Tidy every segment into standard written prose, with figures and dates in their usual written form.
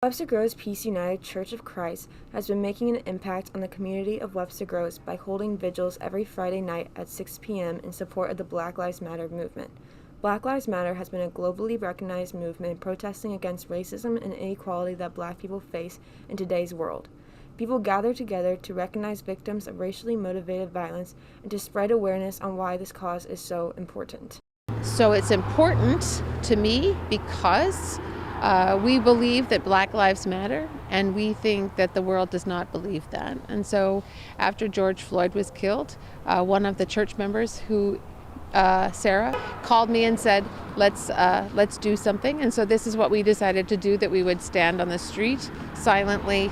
Webster Groves Peace United Church of Christ has been making an impact on the community of Webster Groves by holding vigils every Friday night at 6 p.m. in support of the Black Lives Matter movement. Black Lives Matter has been a globally recognized movement protesting against racism and inequality that Black people face in today's world. People gather together to recognize victims of racially motivated violence and to spread awareness on why this cause is so important. So it's important to me because we believe that Black Lives Matter, and we think that the world does not believe that. And so after George Floyd was killed, one of the church members who Sarah called me and said, let's do something. And so this is what we decided to do, that we would stand on the street silently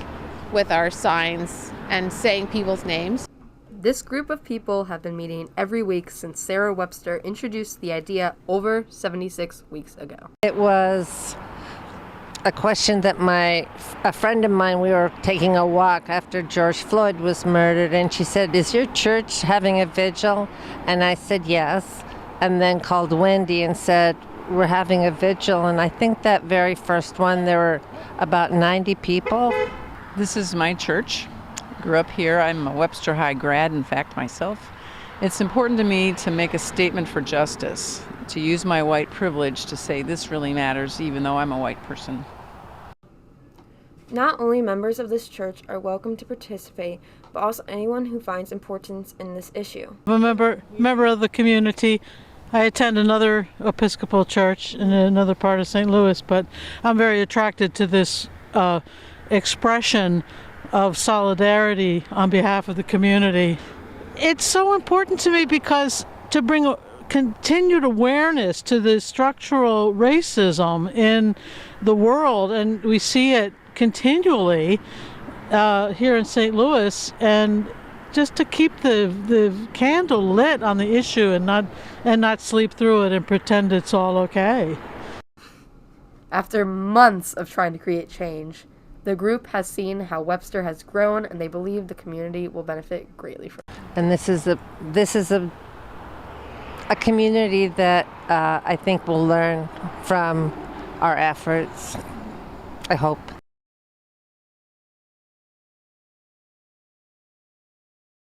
with our signs and saying people's names. This group of people have been meeting every week since Sarah Webster introduced the idea over 76 weeks ago. It was a question that a friend of mine, we were taking a walk after George Floyd was murdered, and she said, "Is your church having a vigil?" And I said yes, and then called Wendy and said, "We're having a vigil." And I think that very first one, there were about 90 people. This is my church. Grew up here. I'm a Webster High grad, in fact, myself. It's important to me to make a statement for justice, to use my white privilege to say this really matters, even though I'm a white person. Not only members of this church are welcome to participate, but also anyone who finds importance in this issue. I'm a member of the community. I attend another Episcopal church in another part of St. Louis, but I'm very attracted to this expression of solidarity on behalf of the community. It's so important to me because to bring continued awareness to the structural racism in the world, and we see it continually here in St. Louis, and just to keep the candle lit on the issue and not sleep through it and pretend it's all okay. After months of trying to create change, the group has seen how Webster has grown, and they believe the community will benefit greatly from it. And this is a community that I think will learn from our efforts, I hope.